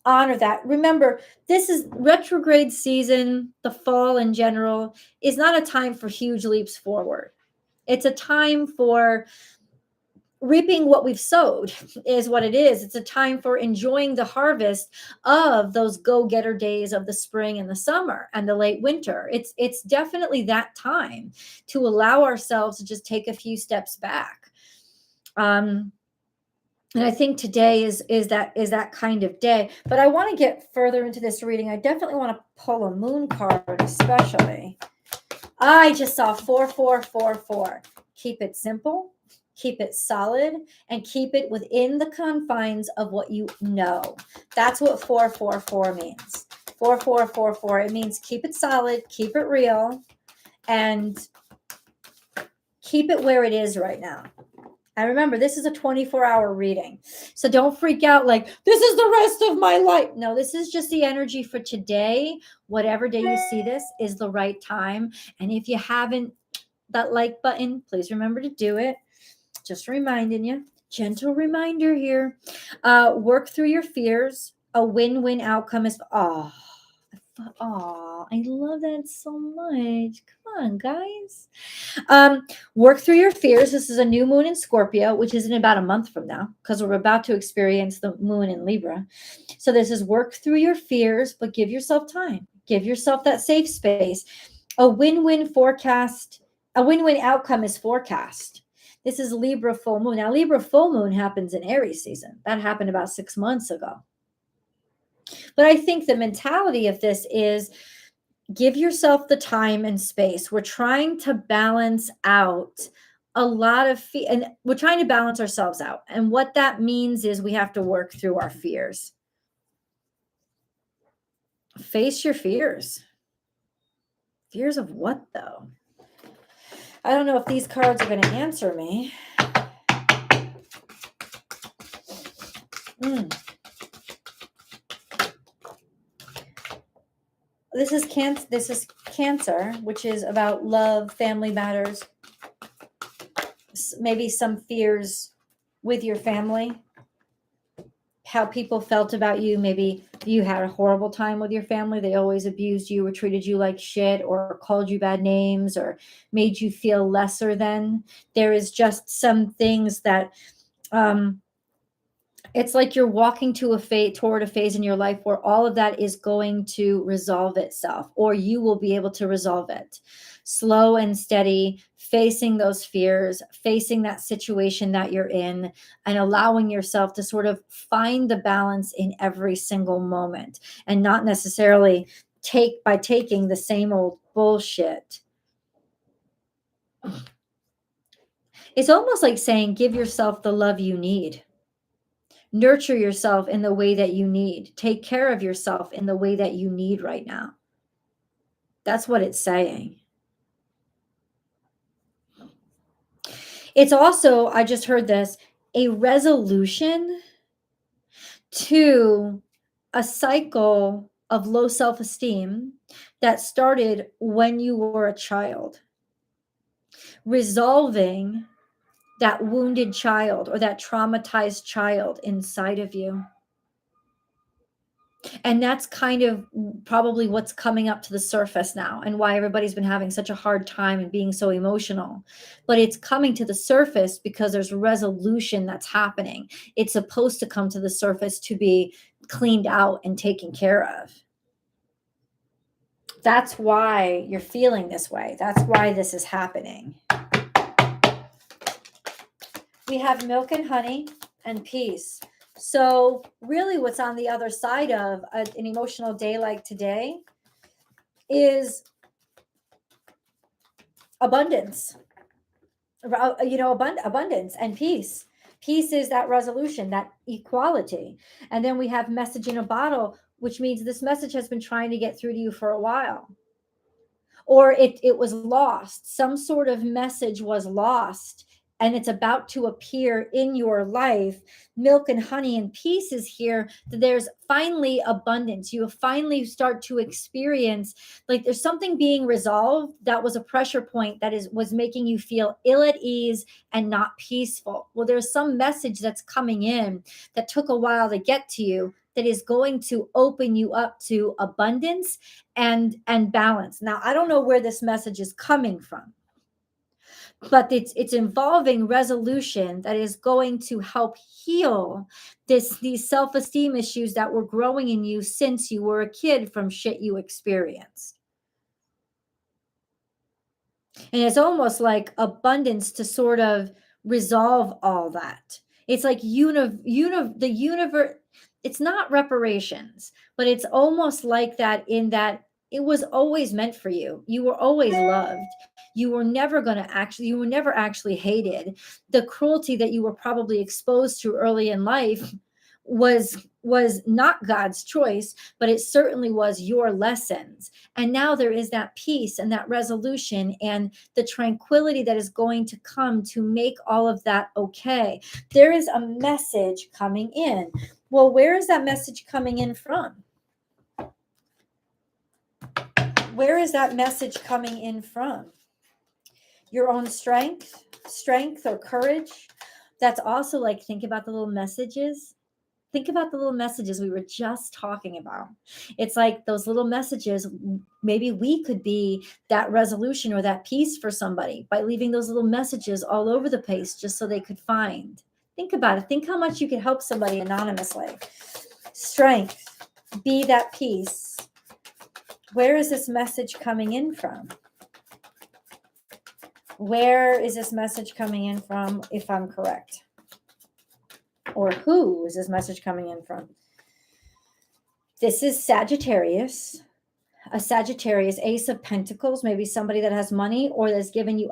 Honor that. Remember, this is retrograde season. The fall in general is not a time for huge leaps forward. It's a time for reaping what we've sowed is what it is. It's a time for enjoying the harvest of those go-getter days of the spring and the summer and the late winter. It's definitely that time to allow ourselves to just take a few steps back. And I think today is that kind of day. But I want to get further into this reading. I definitely want to pull a moon card, especially. I just saw 4444. Keep it simple, keep it solid, and keep it within the confines of what you know. That's what 444 means. 4444. It means keep it solid, keep it real, and keep it where it is right now. And remember, this is a 24-hour reading. So don't freak out like, this is the rest of my life. No, this is just the energy for today. Whatever day you see this is the right time. And if you haven't, that like button, please remember to do it. Just reminding you. Gentle reminder here. Work through your fears. A win-win outcome is, I love that so much. Come on, guys. Work through your fears. This is a new moon in Scorpio, which is in about a month from now, because we're about to experience the moon in Libra. So this is work through your fears, but give yourself time. Give yourself that safe space. A win-win outcome is forecast. This is Libra full moon. Now, Libra full moon happens in Aries season. That happened about 6 months ago. But I think the mentality of this is give yourself the time and space. We're trying to balance out a lot of and we're trying to balance ourselves out. And what that means is we have to work through our fears. Face your fears. Fears of what, though? I don't know if these cards are going to answer me. This is Cancer, which is about love, family matters, maybe some fears with your family, how people felt about you. Maybe you had a horrible time with your family. They always abused you or treated you like shit or called you bad names or made you feel lesser than. There is just some things that it's like you're walking toward a phase in your life where all of that is going to resolve itself, or you will be able to resolve it. Slow and steady, facing those fears, facing that situation that you're in, and allowing yourself to sort of find the balance in every single moment, and not necessarily taking the same old bullshit. It's almost like saying, give yourself the love you need. Nurture yourself in the way that you need. Take care of yourself in the way that you need right now. That's what it's saying. It's also, I just heard this, a resolution to a cycle of low self-esteem that started when you were a child. Resolving that wounded child or that traumatized child inside of you. And that's kind of probably what's coming up to the surface now and why everybody's been having such a hard time and being so emotional. But it's coming to the surface because there's resolution that's happening. It's supposed to come to the surface to be cleaned out and taken care of. That's why you're feeling this way. That's why this is happening. We have milk and honey and peace. So really what's on the other side of an emotional day like today is abundance, abundance and peace. Peace is that resolution, that equality. And then we have message in a bottle, which means this message has been trying to get through to you for a while. Or it was lost. Some sort of message was lost and it's about to appear in your life. Milk and honey and peace is here. There's finally abundance. You finally start to experience like there's something being resolved that was a pressure point that was making you feel ill at ease and not peaceful. Well, there's some message that's coming in that took a while to get to you that is going to open you up to abundance and balance. Now, I don't know where this message is coming from, but it's involving resolution that is going to help heal these self-esteem issues that were growing in you since you were a kid from shit you experienced. And it's almost like abundance to sort of resolve all that. It's like the universe. It's not reparations, but it's almost like that, in that it was always meant for you. You were always loved. You were never actually hated. The cruelty that you were probably exposed to early in life was not God's choice, but it certainly was your lessons. And now there is that peace and that resolution and the tranquility that is going to come to make all of that okay. There is a message coming in. Well, where is that message coming in from? Where is that message coming in from? Your own strength or courage. That's also like, think about the little messages. Think about the little messages we were just talking about. It's like those little messages. Maybe we could be that resolution or that peace for somebody by leaving those little messages all over the place just so they could find. Think about it. Think how much you could help somebody anonymously. Strength. Be that peace. Where is this message coming in from? Where is this message coming in from, if I'm correct? Or who is this message coming in from? This is Sagittarius, a Sagittarius, Ace of Pentacles, maybe somebody that has money or that's given you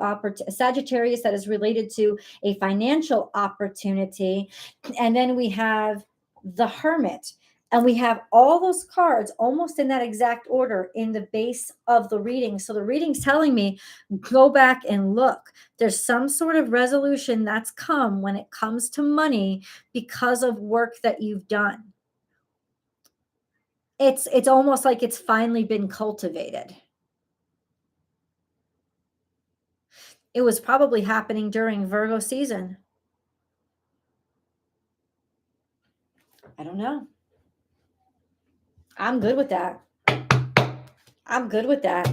Sagittarius that is related to a financial opportunity. And then we have the Hermit. And we have all those cards almost in that exact order in the base of the reading. So the reading's telling me, go back and look. There's some sort of resolution that's come when it comes to money because of work that you've done. It's almost like it's finally been cultivated. It was probably happening during Virgo season. I don't know. I'm good with that. I'm good with that.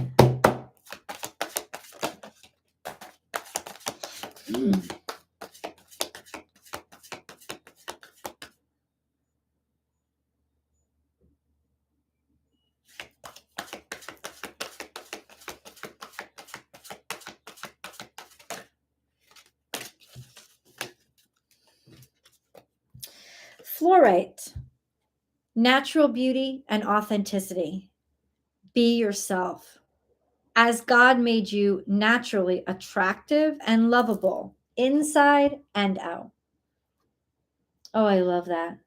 Fluorite. Natural beauty and authenticity. Be yourself. As God made you naturally attractive and lovable, inside and out. Oh, I love that.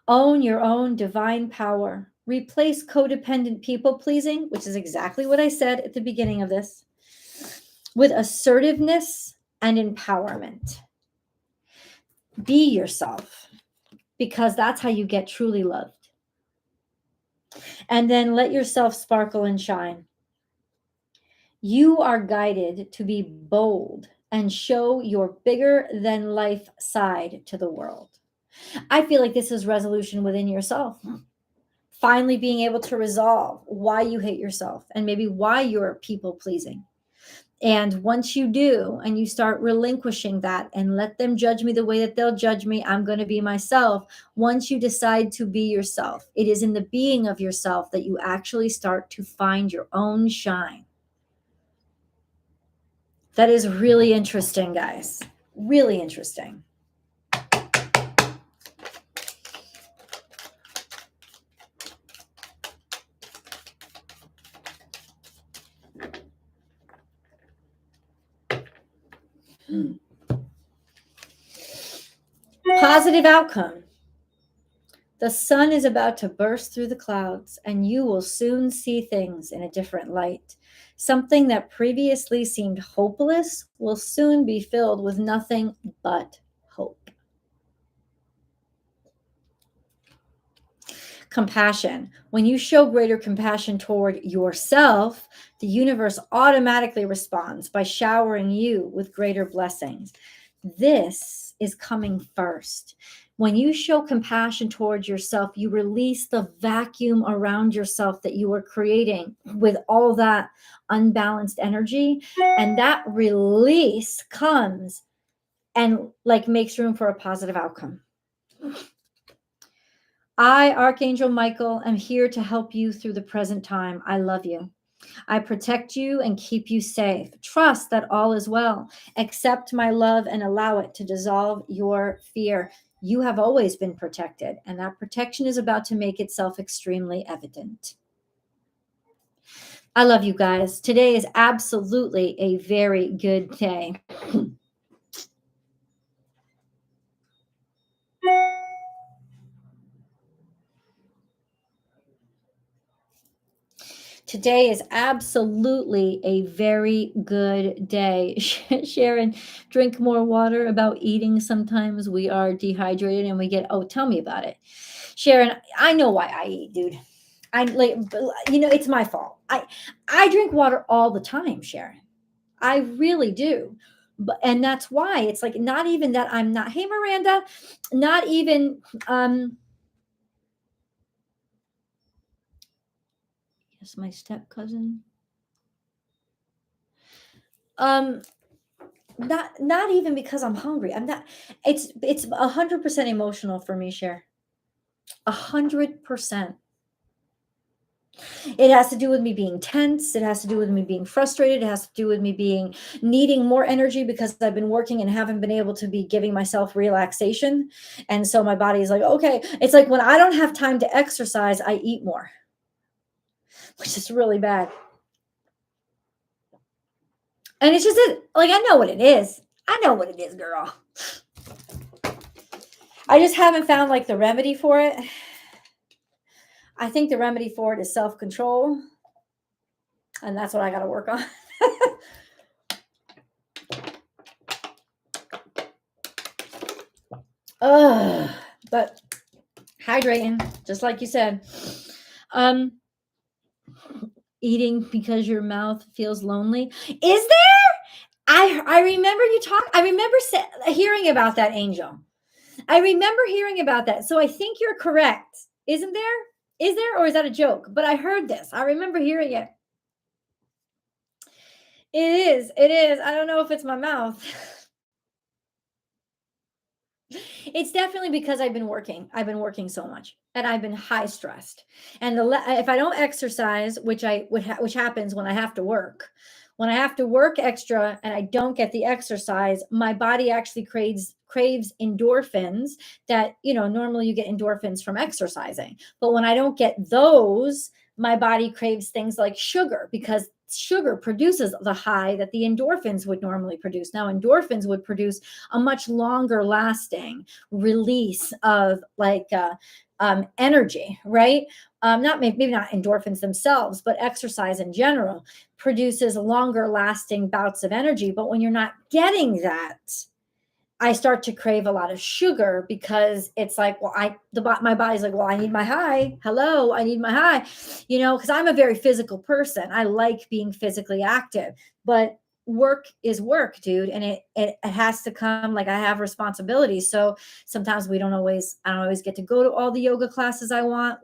Own your own divine power. Replace codependent people pleasing, which is exactly what I said at the beginning of this, with assertiveness and empowerment. Be yourself, because that's how you get truly loved. And then let yourself sparkle and shine. You are guided to be bold and show your bigger than life side to the world. I feel like this is resolution within yourself. Finally being able to resolve why you hate yourself and maybe why you're people pleasing. And once you do, and you start relinquishing that and let them judge me the way that they'll judge me, I'm going to be myself. Once you decide to be yourself, it is in the being of yourself that you actually start to find your own shine. That is really interesting, guys. Really interesting. Positive outcome. The sun is about to burst through the clouds, and you will soon see things in a different light. Something that previously seemed hopeless will soon be filled with nothing but hope. Compassion. When you show greater compassion toward yourself, the universe automatically responds by showering you with greater blessings. This is coming first. When you show compassion towards yourself, you release the vacuum around yourself that you were creating with all that unbalanced energy. And that release comes and like makes room for a positive outcome. I, Archangel Michael, am here to help you through the present time. I love you. I protect you and keep you safe. Trust that all is well. Accept my love and allow it to dissolve your fear. You have always been protected, and that protection is about to make itself extremely evident. I love you guys. Today is absolutely a very good day. Today is absolutely a very good day. Sharon, drink more water. About eating. Sometimes we are dehydrated and we get, oh, tell me about it. Sharon, I know why I eat, dude. I like, it's my fault. I drink water all the time, Sharon. I really do. And that's why it's like not even that I'm not, hey Miranda, not even yes, my step cousin. Not even because I'm hungry. I'm not. It's 100% emotional for me, Cher. 100%. It has to do with me being tense. It has to do with me being frustrated. It has to do with me being needing more energy because I've been working and haven't been able to be giving myself relaxation. And so my body is like, okay. It's like when I don't have time to exercise, I eat more, which is really bad. And it's just like I know what it is. I know what it is, girl. I just haven't found like the remedy for it. I think the remedy for it is self-control. And that's what I got to work on. But hydrating, just like you said. Eating because your mouth feels lonely. Is there? I remember I remember hearing about that, Angel. I remember hearing about that. So I think you're correct. Isn't there? Is there, or is that a joke? But I heard this. I remember hearing it. It is. It is. I don't know if it's my mouth. It's definitely because I've been working. I've been working so much, and I've been high stressed. And if I don't exercise, which which happens when I have to work, when I have to work extra and I don't get the exercise, my body actually craves endorphins that, normally you get endorphins from exercising. But when I don't get those, my body craves things like sugar because sugar produces the high that the endorphins would normally produce. Now, endorphins would produce a much longer lasting release of energy, right? Not maybe not endorphins themselves, but exercise in general produces longer lasting bouts of energy. But when you're not getting that, I start to crave a lot of sugar because it's like, well, my body's like, well, I need my high. Hello, I need my high, because I'm a very physical person. I like being physically active, but work is work, dude. And it has to come, like I have responsibilities. So sometimes I don't always get to go to all the yoga classes I want.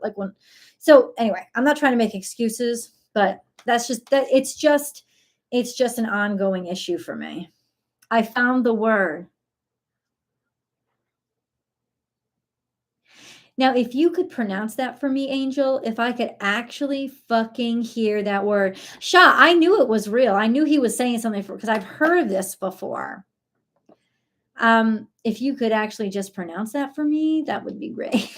So anyway, I'm not trying to make excuses, but that's just that it's just an ongoing issue for me. I found the word. Now, if you could pronounce that for me, Angel, if I could actually fucking hear that word. Shah, I knew it was real. I knew he was saying something because I've heard this before. If you could actually just pronounce that for me, that would be great.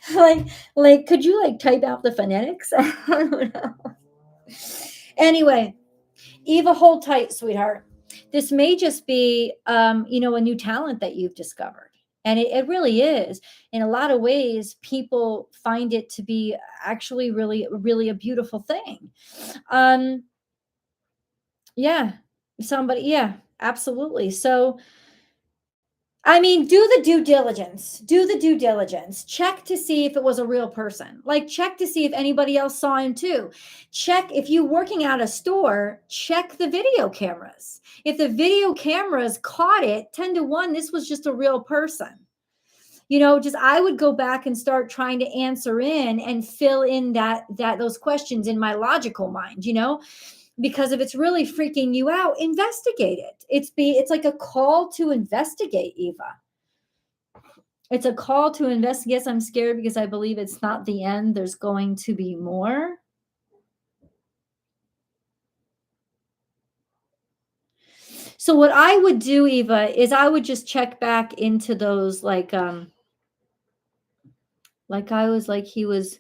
Could you type out the phonetics? I don't know. Anyway, Eva, hold tight, sweetheart. This may just be, a new talent that you've discovered. And it really is. In a lot of ways, people find it to be actually really, really a beautiful thing. Yeah, absolutely. So I mean, do the due diligence. Do the due diligence. Check to see if it was a real person. Like, check to see if anybody else saw him too. Check if you're working at a store, check the video cameras. If the video cameras caught it, 10 to 1, this was just a real person. Just I would go back and start trying to answer in and fill in those questions in my logical mind, because if it's really freaking you out, investigate it. It's like a call to investigate, Eva. It's a call to investigate. Yes, I'm scared because I believe it's not the end. There's going to be more. So what I would do, Eva, is I would just check back into those like I was like he was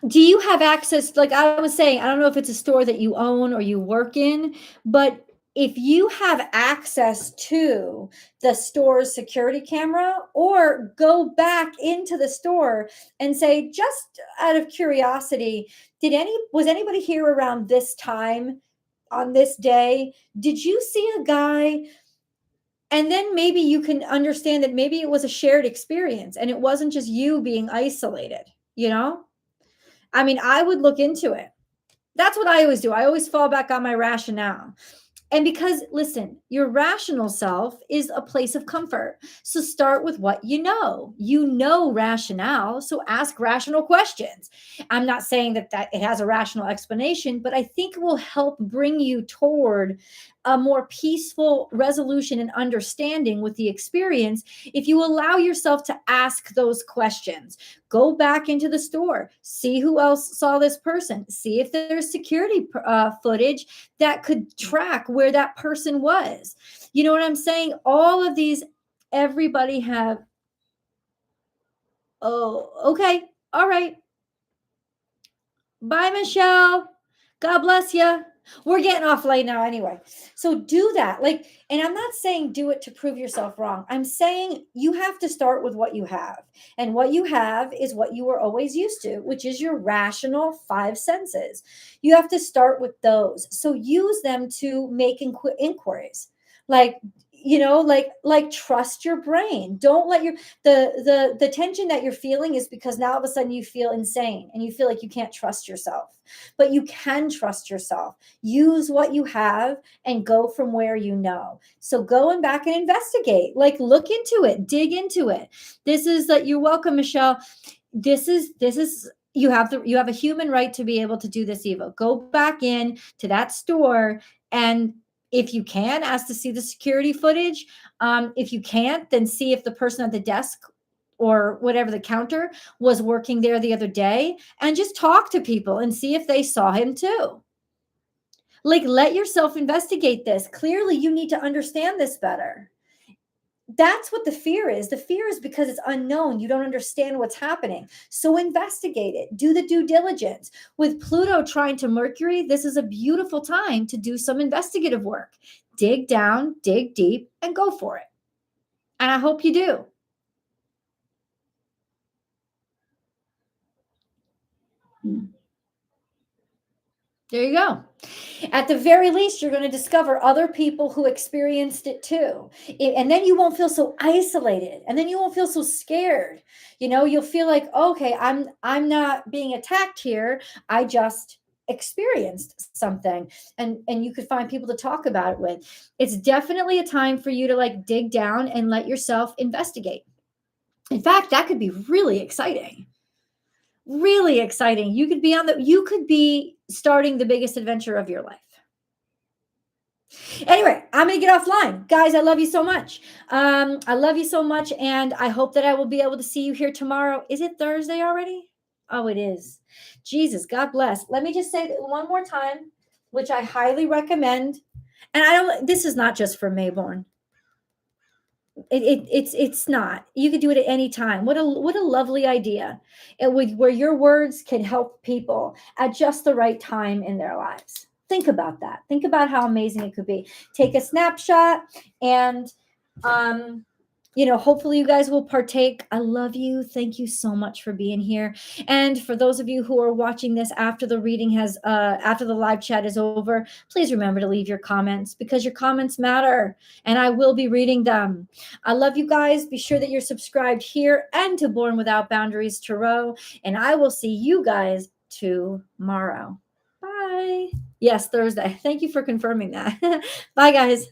Do you have access? Like I was saying, I don't know if it's a store that you own or you work in, but if you have access to the store's security camera, or go back into the store and say, just out of curiosity, was anybody here around this time on this day? Did you see a guy? And then maybe you can understand that maybe it was a shared experience and it wasn't just you being isolated, I mean, I would look into it. That's what I always do. I always fall back on my rationale. And because, listen, your rational self is a place of comfort. So start with what you know. You know rationale, so ask rational questions. I'm not saying that it has a rational explanation, but I think it will help bring you toward a more peaceful resolution and understanding with the experience if you allow yourself to ask those questions. Go back into the store, see who else saw this person, see if there's security footage that could track where that person was. You know what I'm saying? All of these, everybody have, oh, okay, all right. Bye, Michelle. God bless you. We're getting off late now anyway. So do that. And I'm not saying do it to prove yourself wrong. I'm saying you have to start with what you have. And what you have is what you were always used to, which is your rational 5 senses. You have to start with those. So use them to make inquiries. Trust your brain. Don't let the tension that you're feeling is because now all of a sudden you feel insane and you feel like you can't trust yourself, but you can trust yourself. Use what you have and go from where you know. So going back and investigate, look into it, dig into it. This is that you're welcome, Michelle. This is you have a human right to be able to do this, Eva. Go back in to that store, and if you can, ask to see the security footage. If you can't, then see if the person at the desk or whatever, the counter, was working there the other day, and just talk to people and see if they saw him too. Let yourself investigate this. Clearly, you need to understand this better. That's what the fear is. The fear is because it's unknown. You don't understand what's happening. So investigate it. Do the due diligence. With Pluto trying to Mercury, this is a beautiful time to do some investigative work. Dig down, dig deep, and go for it. And I hope you do. There you go. At the very least, you're going to discover other people who experienced it too. And then you won't feel so isolated. And then you won't feel so scared. You'll feel like, okay, I'm not being attacked here. I just experienced something. And you could find people to talk about it with. It's definitely a time for you to dig down and let yourself investigate. In fact, that could be really exciting. Really exciting. You could be starting the biggest adventure of your life. Anyway, I'm going to get offline. Guys, I love you so much. I love you so much. And I hope that I will be able to see you here tomorrow. Is it Thursday already? Oh, it is. Jesus, God bless. Let me just say that one more time, which I highly recommend. And this is not just for Mayborn. It's not. You could do it at any time. What a lovely idea. Where your words can help people at just the right time in their lives. Think about that. Think about how amazing it could be. Take a snapshot and hopefully you guys will partake. I love you. Thank you so much for being here. And for those of you who are watching this after the reading after the live chat is over, please remember to leave your comments, because your comments matter and I will be reading them. I love you guys. Be sure that you're subscribed here and to Born Without Boundaries Tarot, and I will see you guys tomorrow. Bye. Yes, Thursday. Thank you for confirming that. Bye, guys.